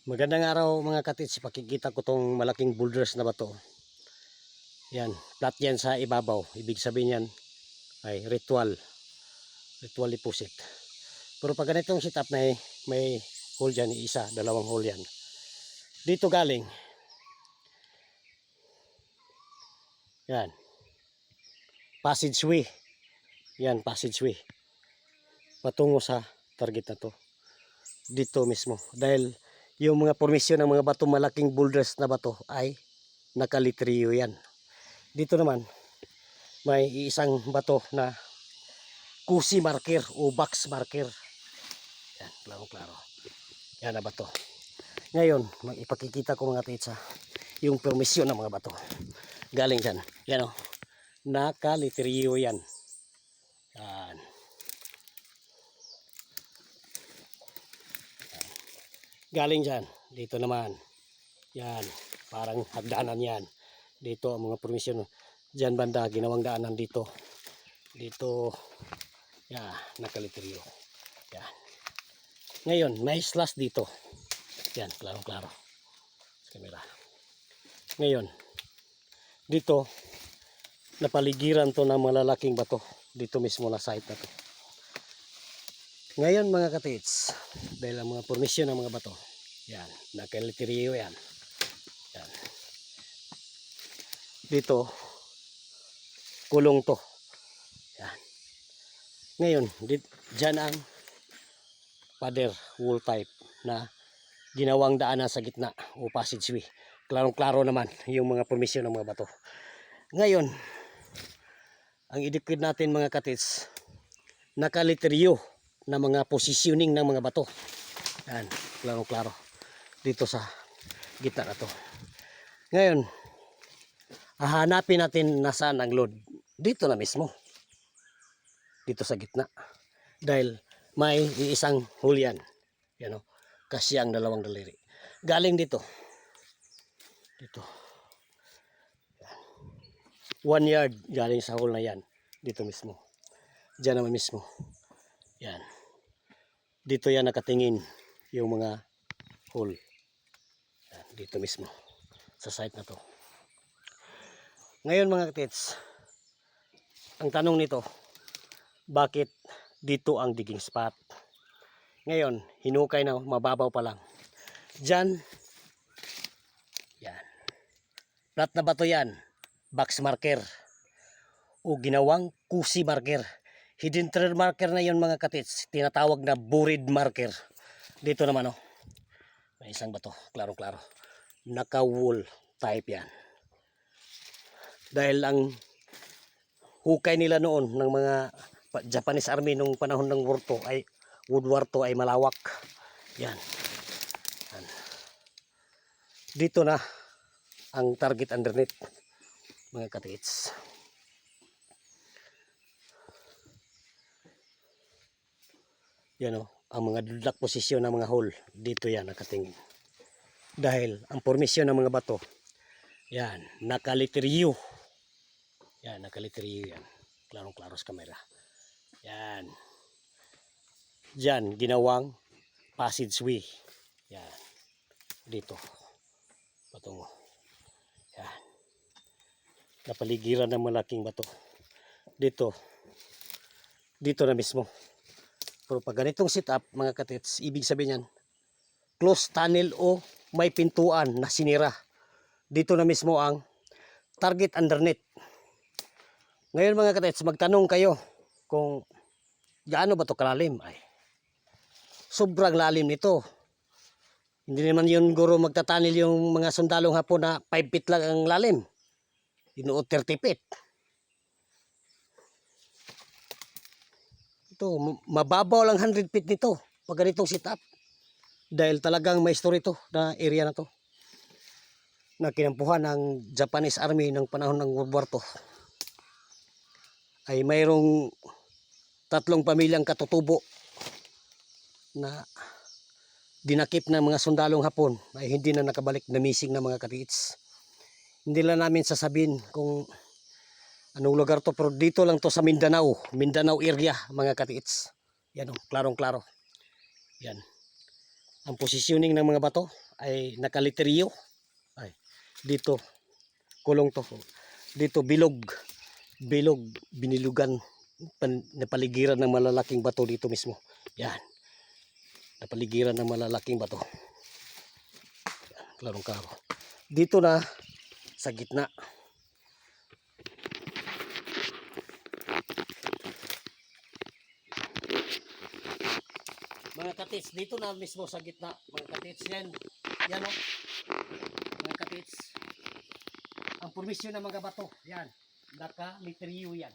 Magandang araw mga katits, pakikita ko tong malaking boulders na bato. Yan, flat yan sa ibabaw. Ibig sabihin yan ay ritual deposit. Pero pag ganitong setup na may hole dyan, isa, dalawang hole yan. Dito galing. Yan. Passageway. Yan, passageway. Patungo sa target na to. Dito mismo. Dahil yung mga formasyon ng mga bato, malaking boulders na bato ay nakalitriyo yan. Dito naman may isang bato na kusi marker o box marker. Yan, klaro-klaro. Yan na bato. Ngayon, ipakikita ko mga titsa yung formasyon ng mga bato. Galing dyan. Yan o. Nakalitriyo yan. Yan. Galing dyan, dito naman, yan, parang hagdanan yan, dito ang mga permisyon, dyan banda, ginawang daanan dito, yan, nakalitriyo, yan. Ngayon, may slash dito, yan, klaro-klaro, sa camera. Ngayon, dito, napaligiran to ng malalaking bato, dito mismo na site na to. Ngayon mga katits, dahil ang mga permisyon ng mga bato, yan, nakalitriyo yan. Yan. Dito, kulong to. Yan. Ngayon, dyan ang pader wall type na ginawang daanan sa gitna o passageway. Klarong-klaro naman yung mga permisyon ng mga bato. Ngayon, ang idikid natin mga katits, nakalitriyo na mga positioning ng mga bato. Yan, klaro-klaro. Dito sa gitna na to. Ngayon, hahanapin natin nasaan ang load. Dito na mismo. Dito sa gitna. Dahil may isang hole yan. Yan o. Kasi ang dalawang daliri. Galing dito. Dito. Yan. 1 yard galing sa hole na yan. Dito mismo. Diyan naman mismo. Yan. Dito yan nakatingin yung mga hole. Yan, dito mismo. Sa site na to. Ngayon mga katits, ang tanong nito, bakit dito ang digging spot? Ngayon, hinukay na, mababaw pa lang. Diyan, yan. Flat na bato yan. Box marker. O ginawang kusi marker. Hidden trail marker na yon mga katits. Tinatawag na buried marker. Dito naman oh. May isang bato. Klaro-klaro. Naka-wool type yan. Dahil ang hukay nila noon ng mga Japanese Army nung panahon ng World War II ay malawak. Yan. Yan. Dito na ang target underneath mga katits. Yan o, ang mga dudlak posisyon ng mga hole, dito yan nakatingin. Dahil ang formasyon ng mga bato, yan, nakalitriyo. Yan, nakalitriyo yan. Klarong-klaro sa kamera. Yan. Diyan, ginawang passageway. Yan. Dito. Patungo. Yan. Napaligiran ng malaking bato. Dito. Dito na mismo. Pero pag ganitong setup mga katits, ibig sabihin yan, closed tunnel o may pintuan na sinira. Dito na mismo ang target underneath. Ngayon mga katits, magtanong kayo kung gaano ba ito kalalim? Ay, sobrang lalim nito. Hindi naman yun guro magtatanil yung mga sundalong Hapon na 5 feet lang ang lalim. Inuot 30 feet. Ito, mababaw lang 100 feet nito pag ganitong setup. Dahil talagang may story to na area na to. Na kinampuhan ng Japanese Army ng panahon ng World War II. Ay mayroong 3 pamilyang katutubo na dinakip ng mga sundalong Hapon ay hindi na nakabalik, na missing na mga katits. Hindi lang namin sasabihin kung anong lugar to, pero dito lang to sa Mindanao area mga katits. Yan o, klarong-klaro. Yan. Ang positioning ng mga bato ay nakaliteryo. Ay, dito, kulong to. Dito, bilog. Bilog, binilugan. Napaligiran ng malalaking bato dito mismo. Yan. Napaligiran ng malalaking bato. Yan, klarong-klaro. Dito na, sa gitna. Mga katits, dito na mismo sa gitna. Mga katits, yan. Yan o. Mga katits. Ang formisyon ng mga bato. Yan. Naka-literyo yan.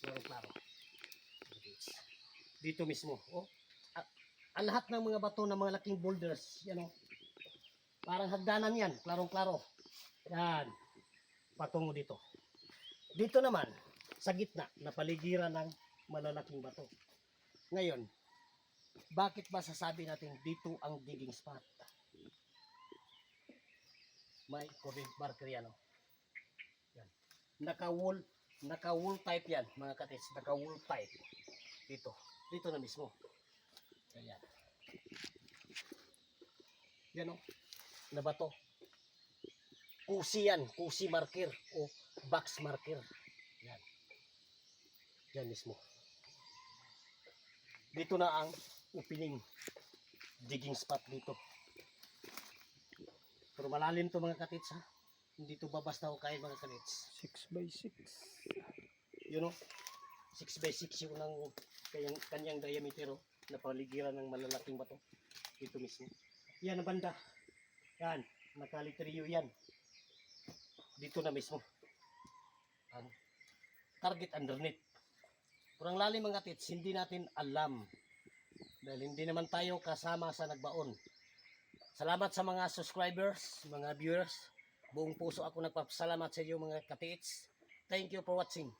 Klaro-klaro. Dito mismo. Oh. Ang lahat ng mga bato ng mga laking boulders. Yan o. Parang hagdanan yan. Klarong-klaro. Yan. Patungo dito. Dito naman, sa gitna, napaligiran ng malalaking bato. Ngayon, bakit ba sasabi natin dito ang digging spot? May current marker yan. Oh. Yan. Naka-wool type yan, mga katits. Naka-wool type. Dito. Dito na mismo. Ayan. Yan o. Na bato. Kusi yan. Kusi marker. O box marker. Yan. Yan mismo. Dito na ang opening digging spot dito. Pero malalim to mga katits ha. Hindi to babasta o kain mga katits. 6x6. Yun o. 6x6 yung kanyang diameter o. Napaligiran ng malalaking bato. Dito mismo. Yan ang banda. Yan. Nakaliteryo yan. Dito na mismo. Ang target underneath. Pero ang lalim mga katits, hindi natin alam. Dahil hindi naman tayo kasama sa nagbaon. Salamat sa mga subscribers, mga viewers. Buong puso ako nagpapasalamat sa iyo mga katits. Thank you for watching.